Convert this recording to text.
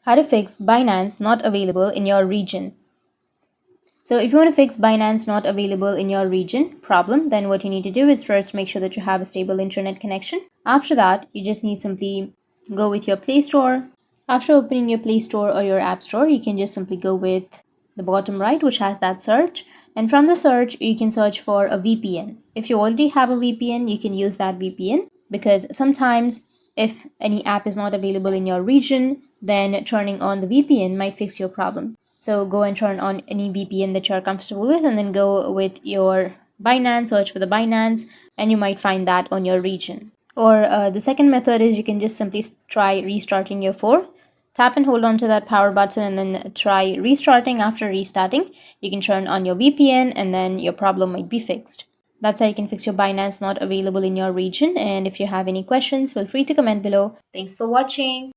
How to fix Binance not available in your region. So if you want to fix Binance not available in your region problem, then what you need to do is first make sure that you have a stable internet connection. After that, you just need simply go with your Play Store. After opening your Play Store or your App Store, you can just simply go with the bottom right, which has that search. And from the search, you can search for a VPN. If you already have a VPN, you can use that VPN, because sometimes if any app is not available in your region, then turning on the VPN might fix your problem. So go and turn on any VPN that you're comfortable with, and then go with your Binance, search for the Binance, and you might find that on your region. Or the second method is you can just simply try restarting your phone. Tap and hold on to that power button and then try restarting. After restarting, you can turn on your VPN and then your problem might be fixed. That's how you can fix your Binance not available in your region. And if you have any questions, feel free to comment below. Thanks for watching.